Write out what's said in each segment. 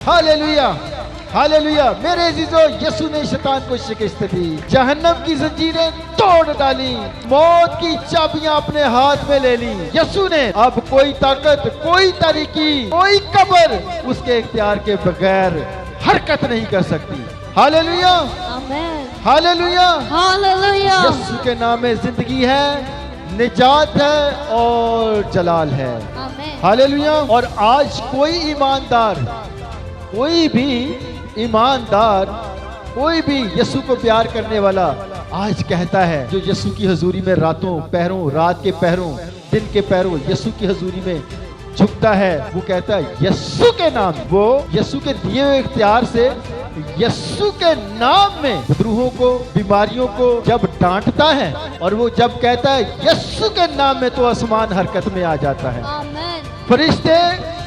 Hallelujah, hallelujah. मेरे अजीजों, यीशु ने शैतान को शिकस्त दी, जहन्नम की जंजीरें तोड़ डाली, मौत की चाबियां अपने हाथ में ले ली। यीशु ने अब कोई ताकत, कोई तारीकी, कोई कब्र उसके इख्तियार के बगैर हरकत नहीं कर सकती। हालेलुया, आमेन, हालेलुया, हालेलुया। यीशु के नाम में जिंदगी है, निजात है और जलाल है। आमेन, हालेलुया। और आज कोई ईमानदार, कोई भी ईमानदार, कोई भी यीशु को प्यार करने वाला आज कहता है, जो यीशु की हजूरी में रातों पहरों, रात के पहरों, दिन के पहरों यीशु की हजूरी में झुकता है, वो कहता है यीशु के नाम, वो यीशु के दिए हुए इख्तियार से यीशु के नाम में विद्रोहों को, बीमारियों को जब डांटता है और वो जब कहता है यीशु के नाम में, तो आसमान हरकत में आ जाता है। आमेन, फरिश्ते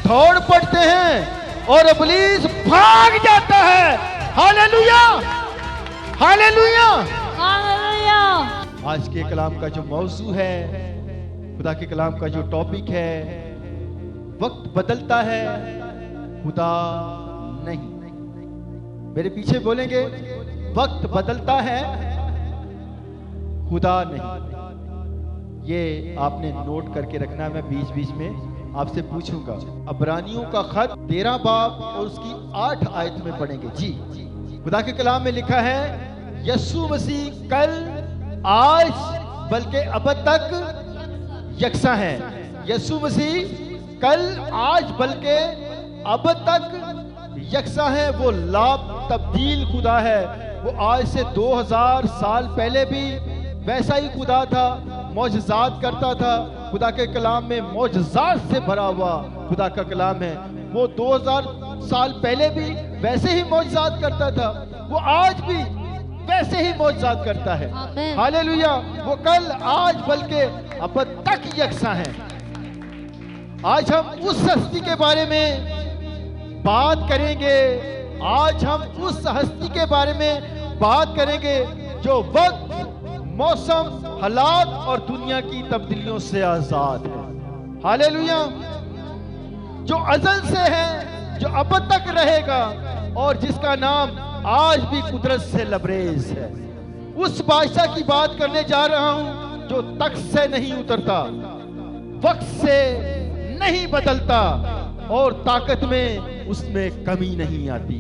दौड़ पड़ते हैं और इब्लीस भाग जाता है। Hallelujah, hallelujah, hallelujah. आज के कलाम का जो मौजू है, खुदा के कलाम का जो टॉपिक है, वक्त बदलता है, खुदा नहीं। मेरे पीछे बोलेंगे, वक्त बदलता है, खुदा नहीं। ये आपने नोट करके रखना है, मैं बीच बीच में आपसे पूछूंगा। अब्रानियों का खत 13 बाब और उसकी 8 आयत में पढ़ेंगे। जी, खुदा के कलाम में लिखा है, यीशु मसीह कल, आज, बल्कि अब तक यकसा है। यीशु मसीह कल, आज, बल्कि अब तक यकसा है। वो ला तब्दील खुदा है। वो आज से 2000 साल पहले भी वैसा ही खुदा था, मौजज़ात करता था। खुदा के कलाम में मौजज़ात से भरा हुआ खुदा का कलाम है। वो 2000 साल पहले भी वैसे ही मौजज़ात करता था, वो आज भी वैसे ही मौजज़ात करता है। आमेन। हालेलुया। वो कल, आज, बल्कि अब तक यकसा है। आज हम उस हस्ती के बारे में बात करेंगे। आज हम उस हस्ती के बारे में बात करेंगे जो वक्त, मौसम, हालात और दुनिया की तब्दीलियों से आजाद है। हालेलुया। जो अज़ल से है, जो अब तक रहेगा और जिसका नाम आज भी कुदरत से लबरेज है। उस बादशाह की बात करने जा रहा हूं जो तख्त से नहीं उतरता, वक्त से नहीं बदलता और ताकत में उसमें कमी नहीं आती।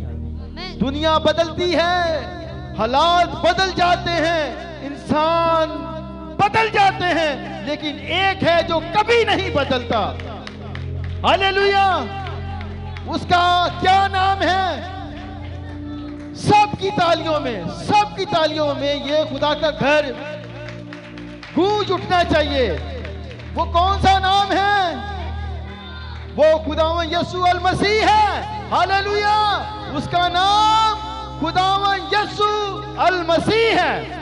दुनिया बदलती है, हालात बदल जाते हैं, इंसान बदल जाते हैं, लेकिन एक है जो कभी नहीं बदलता। हालेलुया। उसका क्या नाम है? सबकी तालियों में, सबकी तालियों में ये खुदा का घर गूंज उठना चाहिए। वो कौन सा नाम है? वो खुदावन यीशु अल मसीह है। हालेलुया। उसका नाम खुदावन यीशु अल मसीह है,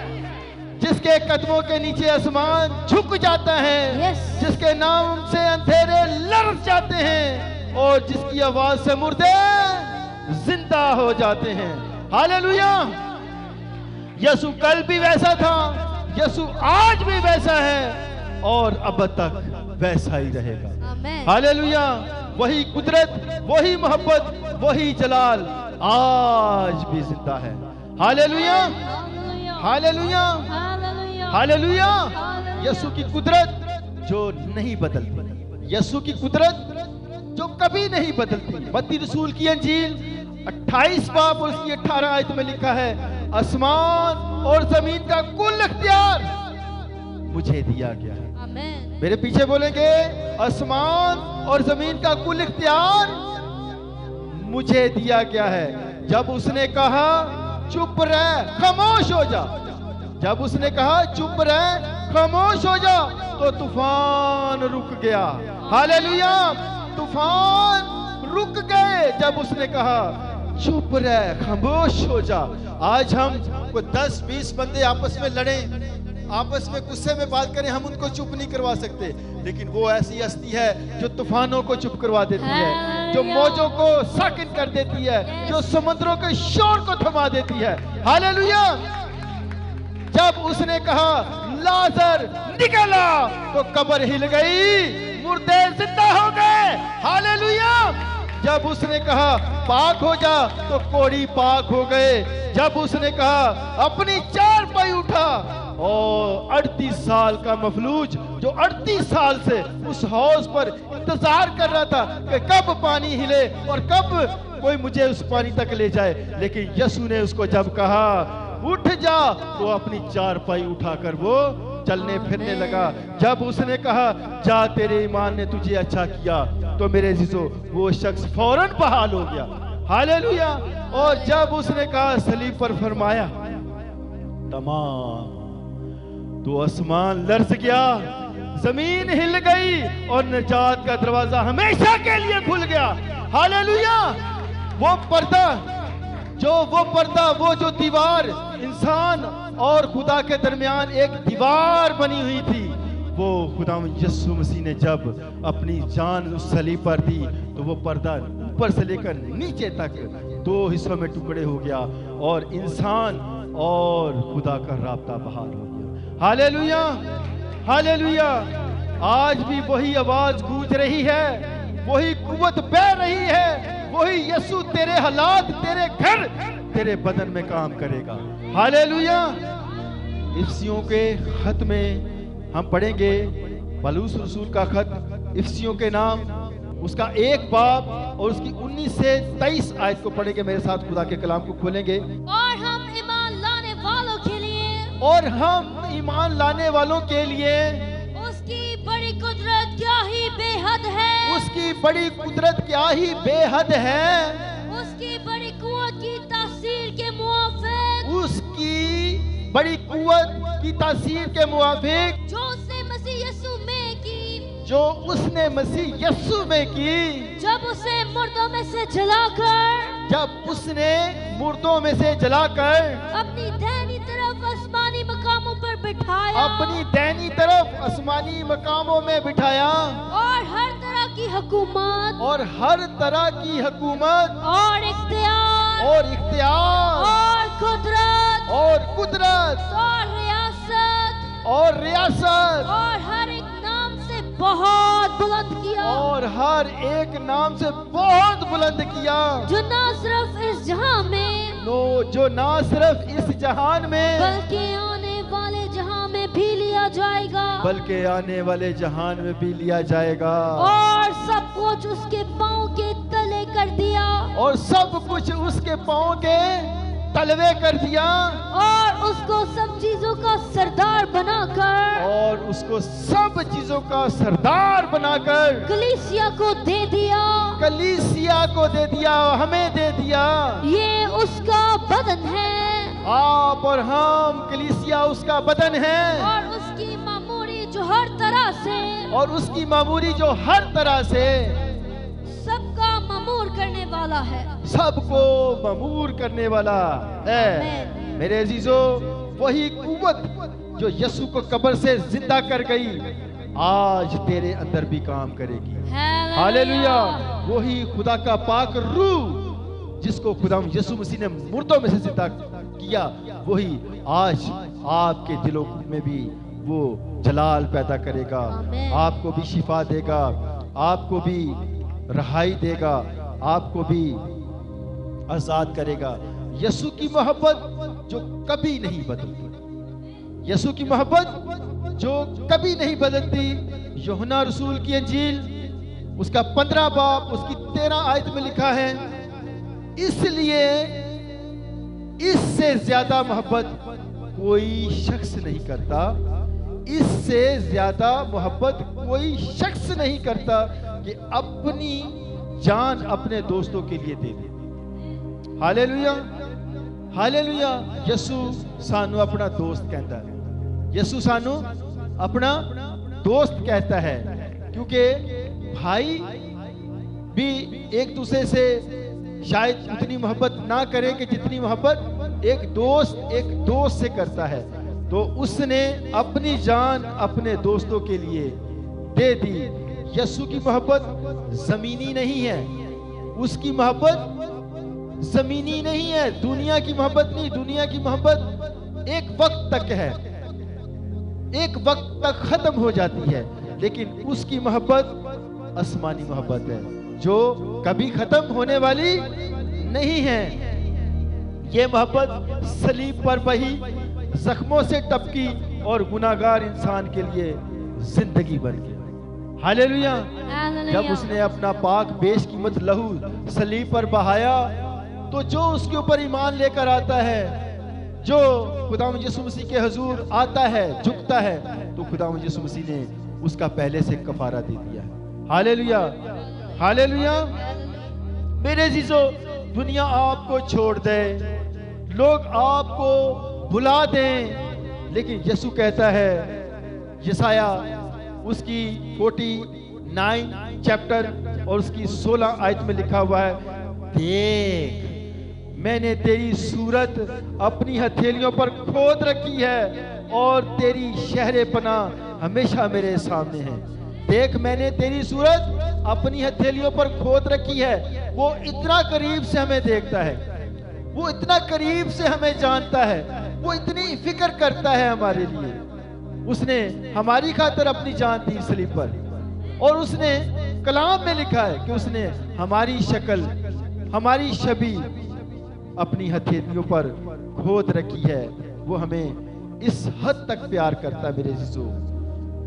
जिसके कदमों के नीचे आसमान झुक जाता है, जिसके नाम से अंधेरे लड़ जाते हैं और जिसकी आवाज से मुर्दे जिंदा हो जाते हैं। हालेलुया। यीशु कल भी वैसा था, यीशु आज भी वैसा है और अब तक वैसा ही रहेगा। आमेन। हालेलुया। वही कुदरत, वही मोहब्बत, वही जलाल आज भी जिंदा है। Hallelujah, hallelujah, hallelujah. यीशु की कुदरत जो नहीं बदलती, यीशु की कुदरत जो कभी नहीं बदलती। मत्ती रसूल की अंजील 28 बाब और उसकी 18 आयत में लिखा है, आसमान और जमीन का कुल इख्तियार मुझे दिया गया है। आमेन। मेरे पीछे बोलेंगे, आसमान और जमीन का कुल इख्तियार मुझे दिया गया है। जब उसने कहा चुप रह, खामोश हो जा, जब उसने कहा चुप रह, खामोश हो जा, तो तूफान रुक गया। हालेलुया। तूफान रुक गए जब उसने कहा चुप रह, खामोश हो जा। आज हम को 10-20 बंदे आपस में लड़े, आपस में गुस्से में बात करें, हम उनको चुप नहीं करवा सकते, लेकिन वो ऐसी हस्ती है जो तूफानों को चुप करवा देती है, जो मौजों को साकिन कर देती है, जो समुद्रों के शोर को थमा देती है। हालेलुया। जब उसने कहा लाजर निकला, तो कब्र हिल गई, मुर्दे जिंदा हो गए। हालेलुया। जब उसने कहा पाक हो जा तो कोढ़ी पाक हो गए। जब उसने कहा अपनी चारपाई उठा, और 38 साल का मफलूज जो 38 साल से उस हौज पर इंतजार कर रहा था कि कब पानी हिले और कब कोई मुझे उस पानी तक ले जाए, लेकिन यीशु ने उसको जब कहा उठ जा, तो अपनी चारपाई उठाकर वो चलने फिरने लगा। जब उसने कहा जा तेरे ईमान ने तुझे अच्छा किया, तो मेरे अजीजों वो शख्स फौरन बहाल हो गया। हालेलुया। और जब उसने कहा सलीब पर फरमाया तमाम, तो आसमान लर्ज गया, जमीन हिल गई और निजात का दरवाजा हमेशा के लिए खुल गया। हालेलुया। वो पर्दा वो जो दीवार इंसान और खुदा के दरमियान एक दीवार बनी हुई थी, वो खुदा यीशु मसीह ने जब अपनी जान उस सलीब पर दी, तो वो पर्दा ऊपर से लेकर नीचे तक 2 हिस्सों में टुकड़े हो गया और इंसान और खुदा का राब्ता बहाल हो गया। Hallelujah, hallelujah. आज भी वही आवाज गूंज रही है, वही कुव्वत बह रही है, वही यीशु तेरे हालात, तेरे घर, तेरे बदन में काम करेगा। हालेलुया। इफ्सियों के खत में हम पढ़ेंगे, पौलुस रसूल का खत इफ्सियों के नाम, उसका 1 बाब और उसकी 19 से 23 आयत को पढ़ेंगे। मेरे साथ खुदा के कलाम को खोलेंगे। और हम ईमान लाने वालों के लिए, और हम ईमान लाने वालों के लिए उसकी बड़ी कुदरत क्या ही बेहद है, उसकी बड़ी कुदरत क्या ही बेहद है, उसकी बड़ी कुव्वत की तासीर के मुआफिक, उसकी बड़ी कुव्वत की तासीर के मुआफिक, जो उसने मसीह यीशु में की, जो उसने मसीह यीशु में की, जब उसे मुर्दों में से जलाकर, जब उसने मुर्दों में से जलाकर अपनी दाहिनी तरफ आसमानी मकामों पर बिठाया, अपनी दाहिनी तरफ आसमानी मकामों में बिठाया, और हर तरह की हुकूमत, और हर तरह की हुकूमत, और इख्तियार, और इख्तियार, और कुदरत, और रियासत, और रियासत, और हर एक नाम से बहुत बुलंद किया, और हर एक नाम से बहुत बुलंद किया, जो ना सिर्फ इस जहां में, जो ना सिर्फ इस जहान में, बल्कि आने वाले जहां में भी लिया जाएगा, बल्कि आने वाले जहान में भी लिया जाएगा, और सब कुछ उसके पांव के तले कर दिया, और सब कुछ उसके पांव के तलवे कर दिया, और उसको सब चीजों का सरदार बनाकर, और उसको सब चीजों का सरदार बनाकर कलीसिया को दे दिया, कलीसिया को दे दिया, हमें दे दिया। ये उसका बदन है, आप और हम कलीसिया उसका बदन है, और उसकी मामूरी जो हर तरह से, और उसकी मामूरी जो हर तरह से सबका मामूर करने वाला है, सबको ममूर करने वाला है। आमीन। मेरे अजीजों, वही कुव्वत जो यीशु को कब्र से जिंदा कर गई, आज तेरे अंदर भी काम करेगी। हालेलुया। वही खुदा का पाक रूह जिसको खुदा यीशु मसीह ने मुर्दों में से जिंदा किया, वही आज आपके दिलों में भी वो जलाल पैदा करेगा, आमीन। आपको भी शिफा देगा, आपको भी रहाई देगा, आपको भी आजाद करेगा। यीशु की मोहब्बत जो कभी नहीं बदलती, यीशु की मोहब्बत जो कभी नहीं बदलती। यूहन्ना रसूल की अंजील उसका 15 बाब उसकी 13 आयत में लिखा है, इसलिए इससे ज्यादा मोहब्बत कोई शख्स नहीं करता, इससे ज्यादा मोहब्बत कोई शख्स नहीं करता कि अपनी जान अपने दोस्तों के लिए दे दे। Hallelujah, hallelujah. यीशु सानू अपना दोस्त कहता है, यीशु सानू अपना दोस्त कहता है, क्योंकि भाई भी एक दूसरे से शायद उतनी मोहब्बत ना करे कि जितनी मोहब्बत एक दोस्त से करता है। तो उसने अपनी जान अपने दोस्तों के लिए दे दी। यीशु की मोहब्बत जमीनी नहीं है, उसकी मोहब्बत जमीनी नहीं है, दुनिया की मोहब्बत नहीं। दुनिया की मोहब्बत एक वक्त तक है, एक वक्त तक खत्म हो जाती है, लेकिन उसकी मोहब्बत आसमानी मोहब्बत है, जो कभी खत्म होने वाली नहीं है। ये मोहब्बत सलीब पर बही, जख्मों से टपकी और गुनाहगार इंसान के लिए जिंदगी बन गई। हालेलुया। जब उसने अपना पाक बेशकीमत लहू सलीब पर बहाया, तो जो उसके ऊपर ईमान लेकर आता है, जो खुदावंद यीशु मसीह के हुजूर आता है, झुकता है, तो खुदावंद यीशु मसीह ने उसका पहले से कफारा दे दिया है। Hallelujah, hallelujah. मेरे अजीजों, दुनिया आपको छोड़ दे, लोग आपको भुला दें, लेकिन यीशु कहता है, यशाया उसकी 49 चैप्टर और उसकी 16 आयत में लिखा हुआ है, देख मैंने तेरी सूरत अपनी हथेलियों पर खोद रखी है और तेरी शहरे पनाह हमेशा मेरे सामने है। देख मैंने तेरी सूरत अपनी हथेलियों पर खोद रखी है। वो इतना करीब से हमें देखता है, वो इतना करीब से हमें जानता है, वो इतनी फिक्र करता है हमारे लिए। उसने हमारी खातिर अपनी जान दी सलीब पर, और उसने कलाम में लिखा है कि उसने हमारी शक्ल, हमारी छवि अपनी हथेलियों पर खोद रखी है। वो हमें इस हद तक प्यार करता है।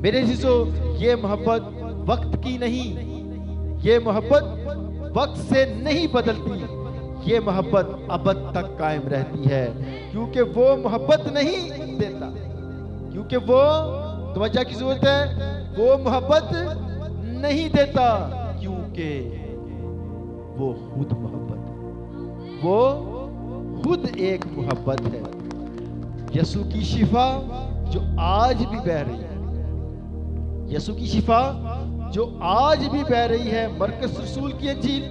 मेरे जीजो, ये मोहब्बत वक्त की नहीं, ये मोहब्बत वक्त से नहीं बदलती, ये मोहब्बत अबद तक कायम रहती है, क्योंकि वो मोहब्बत नहीं देता, क्योंकि वो, तवज्जो की जरूरत है, वो मोहब्बत नहीं देता, क्योंकि वो खुद मोहब्बत है, वो खुद एक मोहब्बत है। यीशु की शिफा जो आज भी बह रही है, यीशु की शिफा जो आज भी बह रही है, मरकस रसूल की अंजील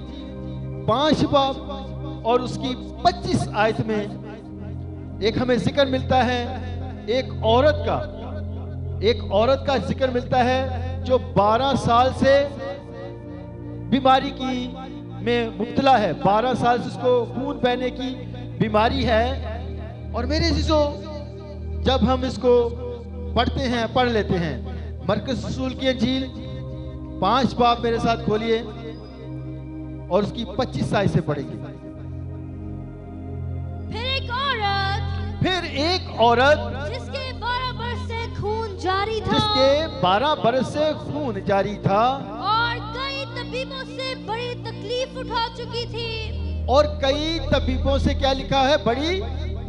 5 बाब और उसकी 25 आयत में एक हमें जिक्र मिलता है, एक औरत का जिक्र मिलता है जो 12 साल से बीमारी की में मुब्तला है। 12 साल से उसको खून बहने की बीमारी है। और मेरे अजीजों, जब हम इसको पढ़ लेते हैं, मरकस रसूल की अंजील 5 बाब मेरे साथ खोलिए और उसकी 25 आयत से पढ़ेंगे। फिर एक औरत जिसके 12 बरस से खून जारी था, जिसके 12 बरस से खून जारी था और कई तबीबों से बड़ी तकलीफ उठा चुकी थी, और कई तबीबों से क्या लिखा है, बड़ी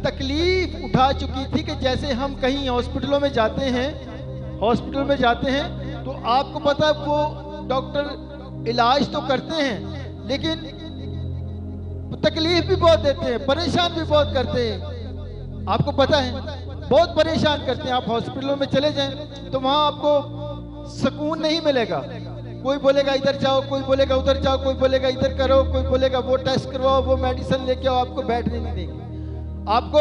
तकलीफ उठा चुकी थी। कि जैसे हम कहीं हॉस्पिटलों में जाते हैं तो आपको पता है वो डॉक्टर इलाज तो करते हैं, लेकिन तकलीफ भी बहुत देते हैं, परेशान भी बहुत करते हैं। आपको पता है, बहुत परेशान करते हैं। आप हॉस्पिटलों में चले जाएं तो वहां आपको सुकून नहीं मिलेगा। कोई बोलेगा इधर जाओ, कोई बोलेगा उधर जाओ, कोई बोलेगा इधर करो, कोई बोलेगा वो टेस्ट करवाओ, वो मेडिसिन लेके आओ, आपको बैठने नहीं देंगे, आपको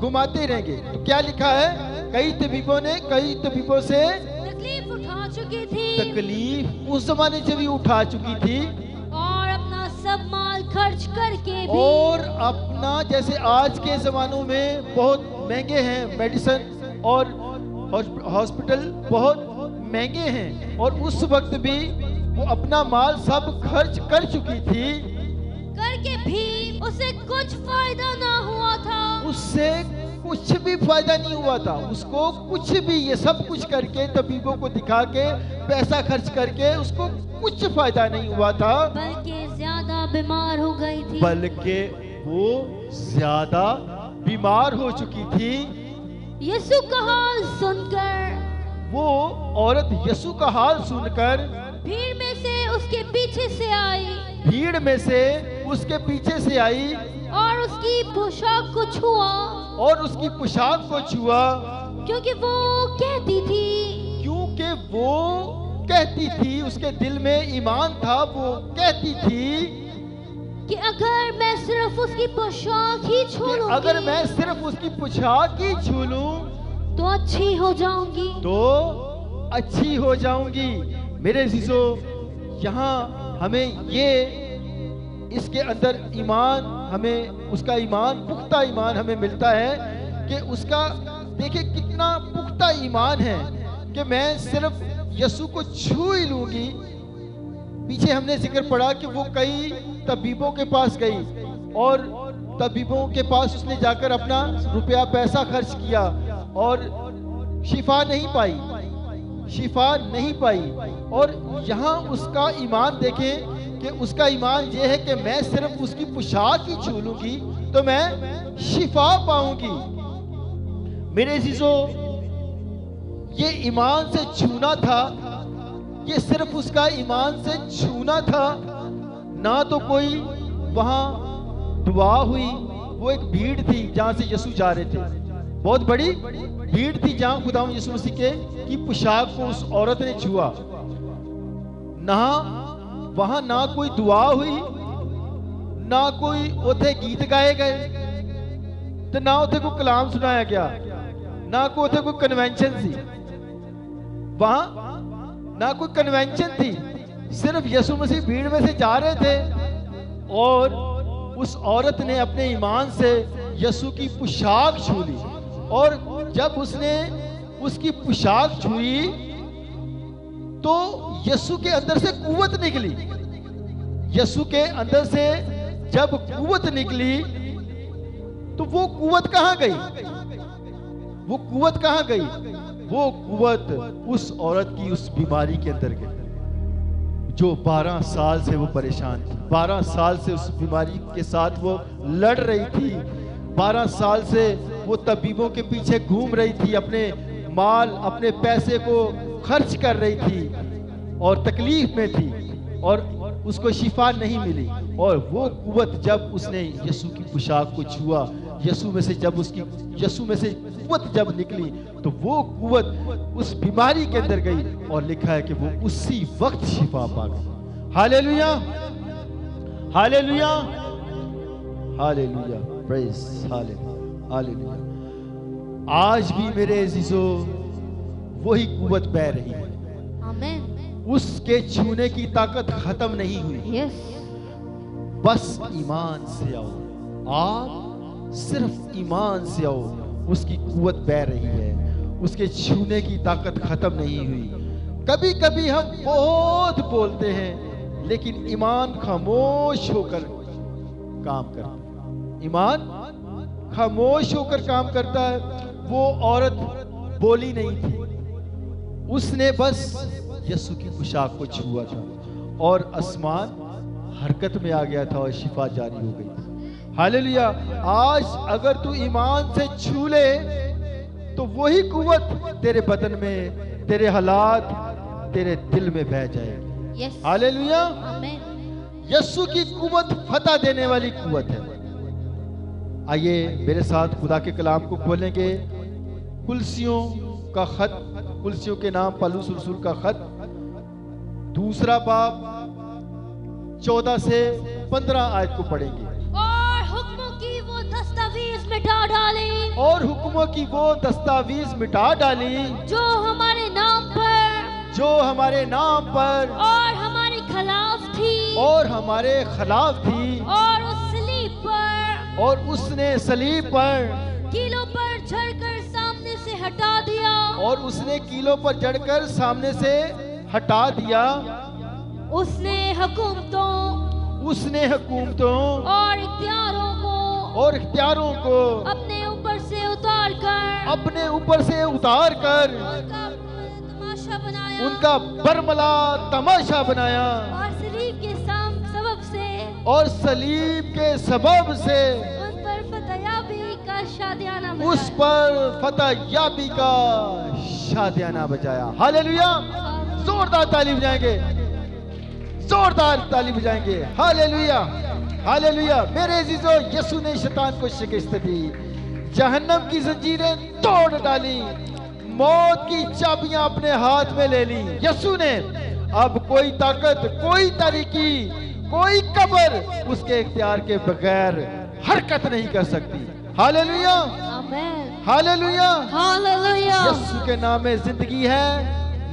घुमाते ही रहेंगे। तो क्या लिखा है, कई तबीबों से तकलीफ उठा चुकी थी, तकलीफ उस जमाने से भी उठा चुकी थी, और अपना सब माल खर्च करके भी, और अपना, जैसे आज के जमानों में बहुत महंगे हैं मेडिसिन और हॉस्पिटल बहुत महंगे हैं, और उस वक्त भी वो अपना माल सब खर्च कर चुकी थी, करके भी उसे कुछ फायदा ना हुआ था। उससे कुछ भी फायदा नहीं हुआ था। उसको कुछ भी, ये सब कुछ करके, तबीबों को दिखा के, पैसा खर्च करके, उसको कुछ फायदा नहीं हुआ था, बल्कि ज्यादा बीमार हो गई थी, बल्कि वो ज्यादा बीमार हो चुकी थी। यीशु का हाल सुनकर, वो औरत यीशु का हाल सुनकर भीड़ में से उसके पीछे से आई, और उसकी पोशाक को छुआ, क्योंकि वो कहती थी, उसके दिल में ईमान था, वो कहती थी कि अगर मैं सिर्फ उसकी पोशाक ही छू लूंगी, अगर मैं सिर्फ उसकी पोशाक ही छू लूं तो अच्छी हो जाऊंगी। मेरे अजीजों, यहाँ हमें ये, इसके अंदर ईमान, हमें उसका ईमान, पुख्ता ईमान हमें मिलता है कि उसका, देखिए कितना पुख्ता ईमान है कि मैं सिर्फ यीशु को छू ही लूंगी, पीछे हमने जिक्र पढ़ा कि वो कई तबीबों के पास गई और तबीबों के पास उसने जाकर अपना रुपया पैसा खर्च किया और शिफा नहीं पाई, शिफा नहीं पाई। और यहाँ उसका ईमान देखें कि उसका ईमान ये है कि मैं सिर्फ उसकी पोशाक ही छू लूंगी तो मैं शिफा पाऊंगी। मेरे अजीजों, ये ईमान से छूना था, ये सिर्फ उसका ईमान से छूना था, ना तो कोई वहां दुआ हुई। वो एक भीड़ थी जहां से यीशु जा रहे थे, बहुत बड़ी भीड़ थी जहां खुदा यीशु मसीह के की पोशाक को उस औरत ने छुआ। ना वहां ना कोई दुआ हुई, ना कोई उथे गीत गाए गए, तो ना उथे कोई कलाम सुनाया गया, ना कोई उथे कोई कन्वेंशन थी। वहां ना कोई कन्वेंशन थी, सिर्फ यीशु मसीह भीड़ में से जा रहे थे और उस औरत ने अपने ईमान से यीशु की पोशाक छू ली। और जब उसने उसकी पोशाक छुई तो यीशु के अंदर से कुव्वत निकली। यीशु के अंदर से जब कुव्वत निकली तो वो कुव्वत कहां गई? वो कुव्वत कहां गई? वो कुव्वत उस औरत की उस बीमारी के अंदर गई जो 12 साल से वो परेशान थी। 12 साल से उस बीमारी के साथ वो लड़ रही थी। 12 साल से वो तबीबों के पीछे घूम रही थी, अपने माल अपने पैसे को खर्च कर रही थी और तकलीफ में थी और उसको शिफा नहीं मिली। और वो कुव्वत जब उसने यीशु की पोशाक को छुआ, यीशु में से कुव्वत जब निकली तो वो कुव्वत उस बीमारी के अंदर गई और लिखा है कि वो उसी वक्त शिफा पा गई। Hallelujah, hallelujah, hallelujah, praise hallelujah. आज भी मेरे अजीजों वही कुव्वत बह रही है। आमीन। उसके छूने की ताकत खत्म नहीं हुई। यस। बस ईमान से आओ, आप सिर्फ ईमान से आओ, उसकी कुव्वत बह रही है, उसके छूने की ताकत खत्म नहीं हुई। कभी कभी हम बहुत बोलते हैं लेकिन ईमान खामोश होकर काम करता है। ईमान खामोश होकर काम करता है। वो औरत बोली नहीं थी, उसने बस यीशु की पोशाक को छुआ था और आसमान हरकत में आ गया था और शिफा जारी हो गई थी। हालेलुया। आज अगर तू ईमान से छू ले तो वही कुव्वत तेरे बदन में, तेरे हालात, तेरे दिल में बह जाएगी। यस। हालेलुया। आमीन। यीशु की कुव्वत फतह देने वाली कुव्वत है। आइए मेरे साथ खुदा के कलाम को खोलेंगे। कुलसियों का खत, कुलसियों के नाम पौलुस रसूल का खत, 2 बाब 14 से 15 आयत को पढ़ेंगे। और हुक्मों की वो दस्तावेज मिटा डाली, और हुक्मों की वो दस्तावेज मिटा डाली जो हमारे नाम पर, जो हमारे नाम पर और हमारे खिलाफ थी, और हमारे खिलाफ थी। और उस सलीब पर, और उसने सलीब पर कीलों पर चढ़कर सामने से हटा दिया, और उसने कीलों पर जड़कर सामने से हटा दिया। उसने हुकूमतों, उसने हुकूमतों और इख्तियारों को अपने ऊपर से उतार कर, अपने ऊपर से उतार कर उनका तमाशा बनाया, उनका बरमला तमाशा बनाया। और सलीब के सबब से, और सलीब के सबब से उन पर फतयाबी का शादियाना बजाया। उस पर फतयाबी का शादियाना बजाया। हालेलुया। जोरदार ताली बजाएंगे, जोरदार ताली बजाएंगे। Hallelujah, hallelujah. मेरे अजीजों, यीशु ने शैतान को शिकस्त दी, जहन्नम की जंजीरें तोड़ डाली, मौत की चाबियां अपने हाथ में ले ली यीशु ने। अब कोई ताकत, कोई तरीकी, कोई कब्र उसके इख्तियार के बगैर हरकत नहीं कर सकती। हालेलुया, आमीन, हालेलुया। हालेलुया। यीशु के नाम में जिंदगी है,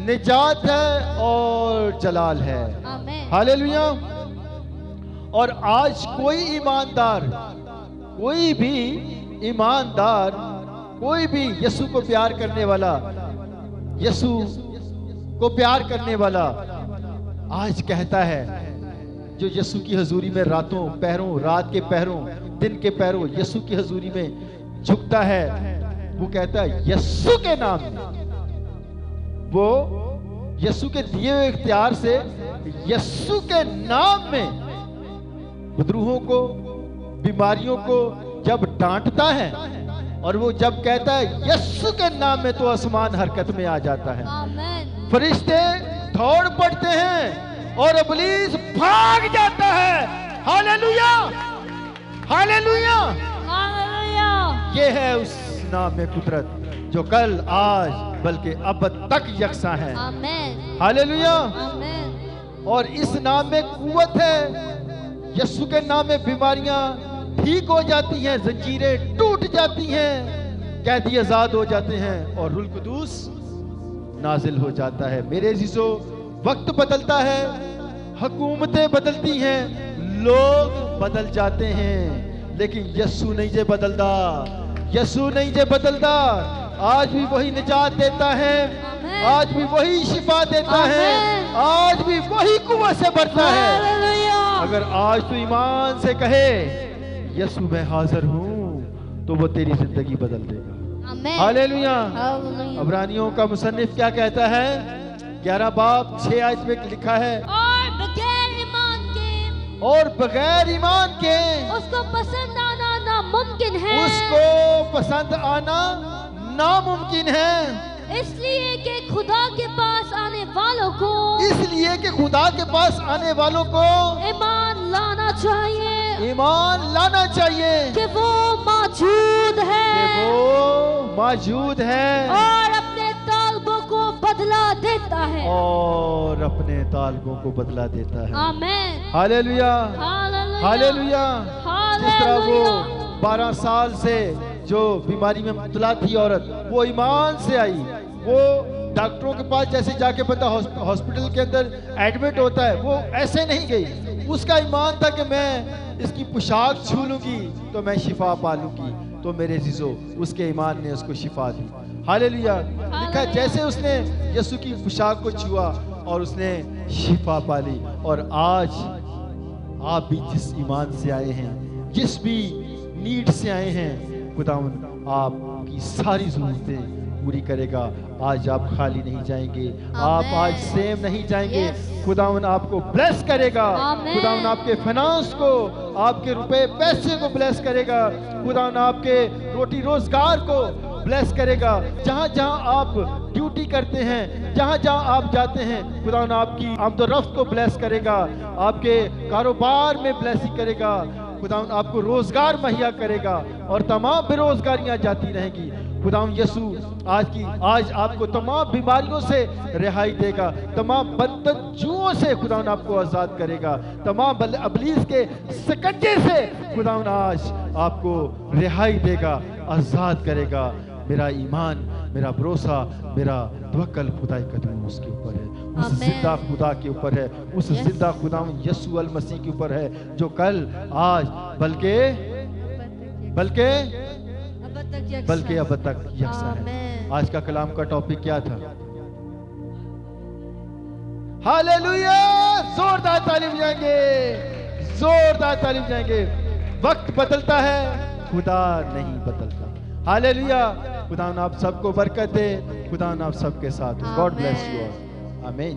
निजात है और जलाल है। आमीन। हालेलुया। और आज कोई ईमानदार, कोई भी ईमानदार, कोई भी यीशु को प्यार करने वाला, यीशु को प्यार करने वाला आज कहता है, जो यीशु की हजूरी में रातों पहरों, रात के पहरों, दिन के पहरों यीशु की हजूरी में झुकता है, वो कहता है यीशु के नाम में, वो यीशु के दिए हुए इख्तियार से यीशु के नाम में बदरूहों को, बीमारियों को जब डांटता है और वो जब कहता है यीशु के नाम में, तो आसमान हरकत में आ जाता है। आमीन। फरिश्ते दौड़ पड़ते हैं और इब्लीस भाग जाता है। Hallelujah, hallelujah, hallelujah. ये है उस नाम में कुदरत जो कल, आज, बल्कि अब तक यकसा है। आमीन। हालेलुया। आमीन। और इस नाम में कुव्वत है। यीशु के नाम में बीमारियां ठीक हो जाती हैं, जंजीरें टूट जाती हैं, कैदी आजाद हो जाते हैं और रूह कुदूस नाजिल हो जाता है। मेरे अजीजो, वक्त बदलता है, हुकूमतें बदलती हैं, लोग बदल जाते हैं, लेकिन यीशु नहीं जे बदलता, यीशु नहीं जे बदलता। आज भी वही निजात देता है, आज भी वही शिफा देता है, आज भी वही कुव्वत से भरता है। अगर आज तू ईमान से कहे यीशु मैं हाजिर हूँ, तो वो तेरी जिंदगी बदल देगा। हालेलुया। इब्रानियों का मुसन्निफ क्या कहता है? 11 बाब 6 आयत में लिखा है, और बगैर ईमान के, और बगैर ईमान के उसको पसंद आना नामुमकिन है, उसको पसंद आना नामुमकिन है। इसलिए कि खुदा के पास आने वालों को, इसलिए कि खुदा के पास आने वालों को ईमान लाना चाहिए, ईमान लाना चाहिए कि वो मौजूद है, कि वो मौजूद है और अपने तालबों को बदला देता है, और अपने तालबों को बदला देता है। आमीन। Hallelujah, hallelujah, hallelujah. जिस तरह वो हालेलुया। 12 साल से जो बीमारी में मुब्तला थी औरत, वो ईमान से आई, वो डॉक्टरों के पास जैसे जाके बंदा हॉस्पिटल के अंदर एडमिट होता है, वो ऐसे नहीं गई। उसका ईमान था कि मैं इसकी पोशाक छू लूंगी तो मैं शिफा पा लूंगी। तो मेरे जीजो, उसके ईमान ने उसको शिफा दी। हालेलुया। लिखा है, जैसे उसने यीशु की पोशाक को छुआ और उसने शिफा पा ली। और आज आप भी जिस ईमान से आए हैं, जिस भी नीड से आए हैं, खुदावंद आपकी सारी ज़रूरतें पूरी करेगा। आज आप खाली नहीं जाएंगे, आप आज सेम नहीं जाएंगे। खुदावंद आपको ब्लेस करेगा, खुदावंद आपके फाइनेंस को, आपके रुपए पैसे को ब्लेस करेगा, खुदावंद आपके रोटी रोजगार को ब्लेस करेगा। जहाँ जहाँ आप ड्यूटी करते हैं, जहाँ जहाँ आप जाते हैं, खुदावंद आपकी आमदोरफ्त को ब्लेस करेगा, आपके कारोबार में ब्लेसिंग करेगा, खुदावंद आपको रोजगार मुहैया करेगा और तमाम बेरोजगारियां जाती रहेंगी। खुदावंद यीशु आज आपको तमाम बीमारियों से रिहाई देगा, तमाम बंधनजुओं से खुदावंद आपको आजाद करेगा, तमाम इब्लीस के शिकंजे से खुदावंद आज आपको रिहाई देगा, आजाद करेगा। मेरा ईमान, मेरा भरोसा, मेरा तवक्कल खुदा के कदमों उसके ऊपर है, उस जिंदा खुदा के ऊपर है, उस जिंदा खुदा यीशु अल मसीह के ऊपर है, जो कल, आज, बल्कि अब तक यकसा है। आज का कलाम का टॉपिक क्या था? हालेलुया। जोरदार तालीम जाएंगे, जोरदार तालीम जाएंगे। वक्त बदलता है, खुदा नहीं बदलता। हालेलुया। खुदा आप सबको बरकत दे, खुदा आप सबके साथ। God bless you all. आमीन।